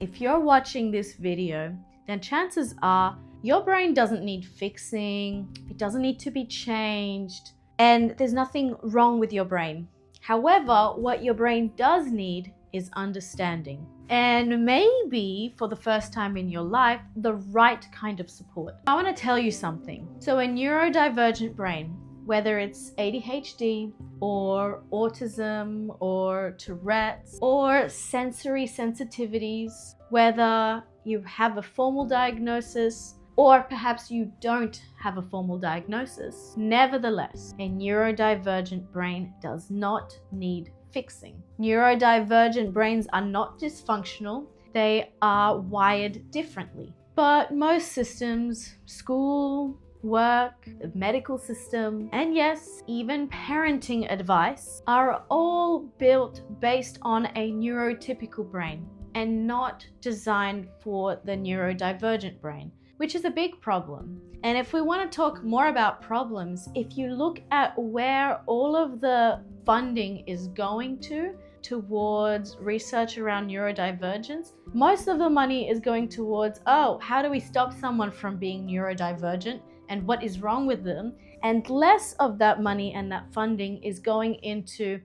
If you're watching this video, then chances are your brain doesn't need fixing, it doesn't need to be changed, and there's nothing wrong with your brain. However, what your brain does need is understanding. And maybe for the first time in your life, the right kind of support. I want to tell you something. So a neurodivergent brain, whether it's ADHD or autism or Tourette's or sensory sensitivities, whether you have a formal diagnosis or perhaps you don't have a formal diagnosis, nevertheless, a neurodivergent brain does not need fixing. Neurodivergent brains are not dysfunctional, they are wired differently. But most systems, school, work, the medical system, and yes, even parenting advice are all built based on a neurotypical brain and not designed for the neurodivergent brain, which is a big problem. And if we want to talk more about problems, if you look at where all of the funding is going towards research around neurodivergence, most of the money is going towards, how do we stop someone from being neurodivergent and what is wrong with them? And less of that money and that funding is going into,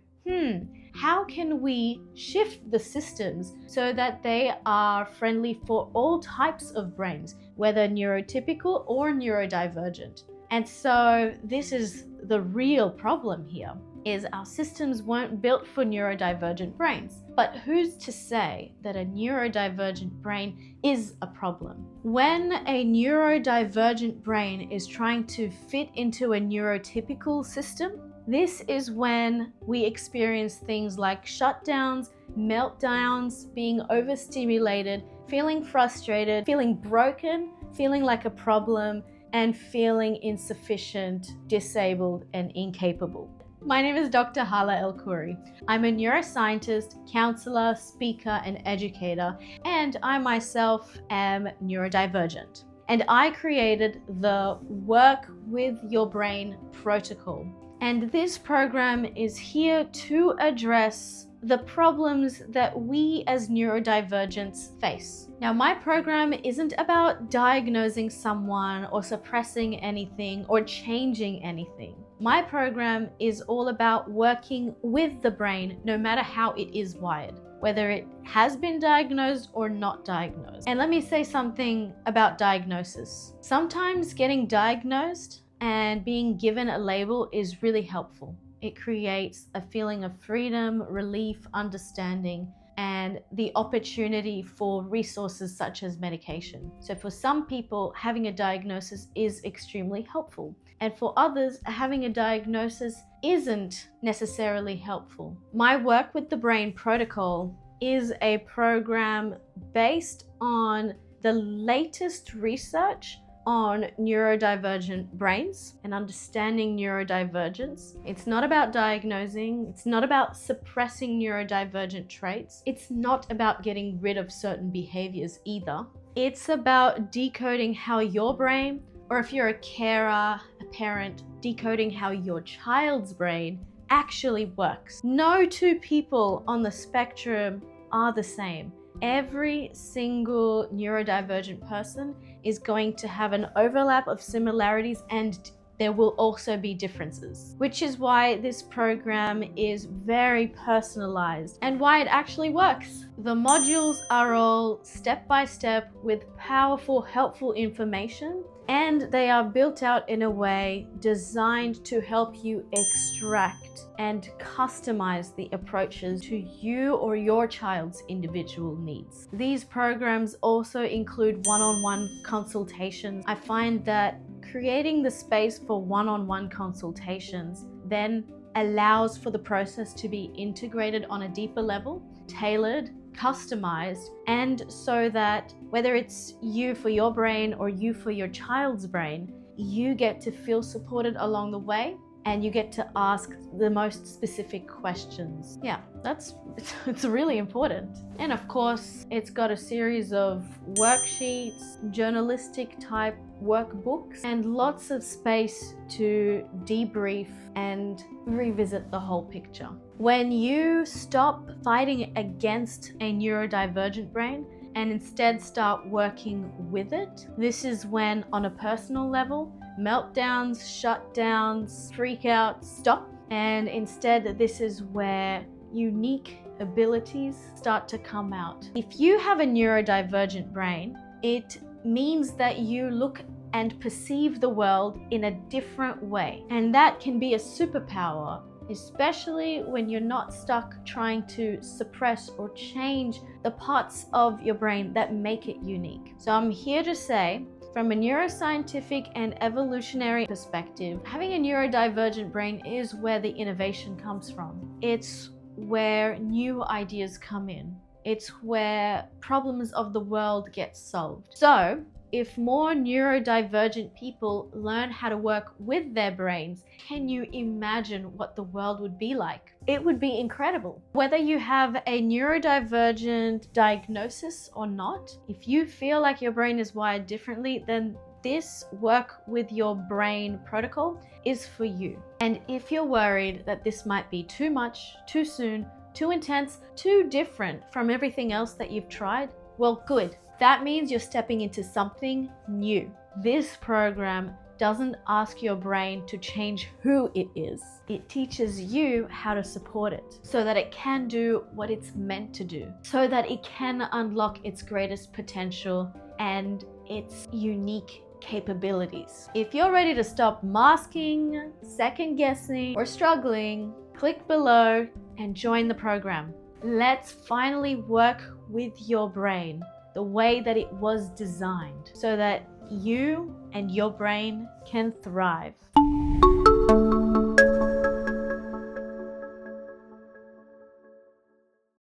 how can we shift the systems so that they are friendly for all types of brains, whether neurotypical or neurodivergent? And so this is the real problem here, is our systems weren't built for neurodivergent brains. But who's to say that a neurodivergent brain is a problem? When a neurodivergent brain is trying to fit into a neurotypical system, this is when we experience things like shutdowns, meltdowns, being overstimulated, feeling frustrated, feeling broken, feeling like a problem, and feeling insufficient, disabled, and incapable. My name is Dr. Hala El-Khoury. I'm a neuroscientist, counselor, speaker, and educator, and I myself am neurodivergent. And I created the Work with Your Brain protocol. And this program is here to address the problems that we as neurodivergents face. Now, my program isn't about diagnosing someone or suppressing anything or changing anything. My program is all about working with the brain, no matter how it is wired, whether it has been diagnosed or not diagnosed. And let me say something about diagnosis. Sometimes getting diagnosed and being given a label is really helpful. It creates a feeling of freedom, relief, understanding, and the opportunity for resources such as medication. So for some people, having a diagnosis is extremely helpful. And for others, having a diagnosis isn't necessarily helpful. My Work with the Brain protocol is a program based on the latest research on neurodivergent brains and understanding neurodivergence. It's not about diagnosing, it's not about suppressing neurodivergent traits, it's not about getting rid of certain behaviors either. It's about decoding how your brain, or if you're a carer, a parent, decoding how your child's brain actually works. No two people on the spectrum are the same. Every single neurodivergent person is going to have an overlap of similarities, and there will also be differences, which is why this program is very personalized and why it actually works. The modules are all step by step with powerful, helpful information, and they are built out in a way designed to help you extract and customize the approaches to you or your child's individual needs. These programs also include one-on-one consultations. I find that creating the space for one-on-one consultations then allows for the process to be integrated on a deeper level, tailored, customized, and so that whether it's you for your brain or you for your child's brain, you get to feel supported along the way and you get to ask the most specific questions. Yeah, it's really important. And of course, it's got a series of worksheets, journalistic type workbooks, and lots of space to debrief and revisit the whole picture. When you stop fighting against a neurodivergent brain and instead start working with it. This is when, on a personal level, meltdowns, shutdowns, freakouts stop, and instead this is where unique abilities start to come out. If you have a neurodivergent brain, it means that you look and perceive the world in a different way, and that can be a superpower, especially when you're not stuck trying to suppress or change the parts of your brain that make it unique. So I'm here to say, from a neuroscientific and evolutionary perspective, having a neurodivergent brain is where the innovation comes from. It's where new ideas come in. It's where problems of the world get solved. So, if more neurodivergent people learn how to work with their brains, can you imagine what the world would be like? It would be incredible. Whether you have a neurodivergent diagnosis or not, if you feel like your brain is wired differently, then this work with your brain protocol is for you. And if you're worried that this might be too much, too soon, too intense, too different from everything else that you've tried, well, good. That means you're stepping into something new. This program doesn't ask your brain to change who it is. It teaches you how to support it so that it can do what it's meant to do, so that it can unlock its greatest potential and its unique capabilities. If you're ready to stop masking, second guessing, or struggling, click below and join the program. Let's finally work with your brain the way that it was designed so that you and your brain can thrive.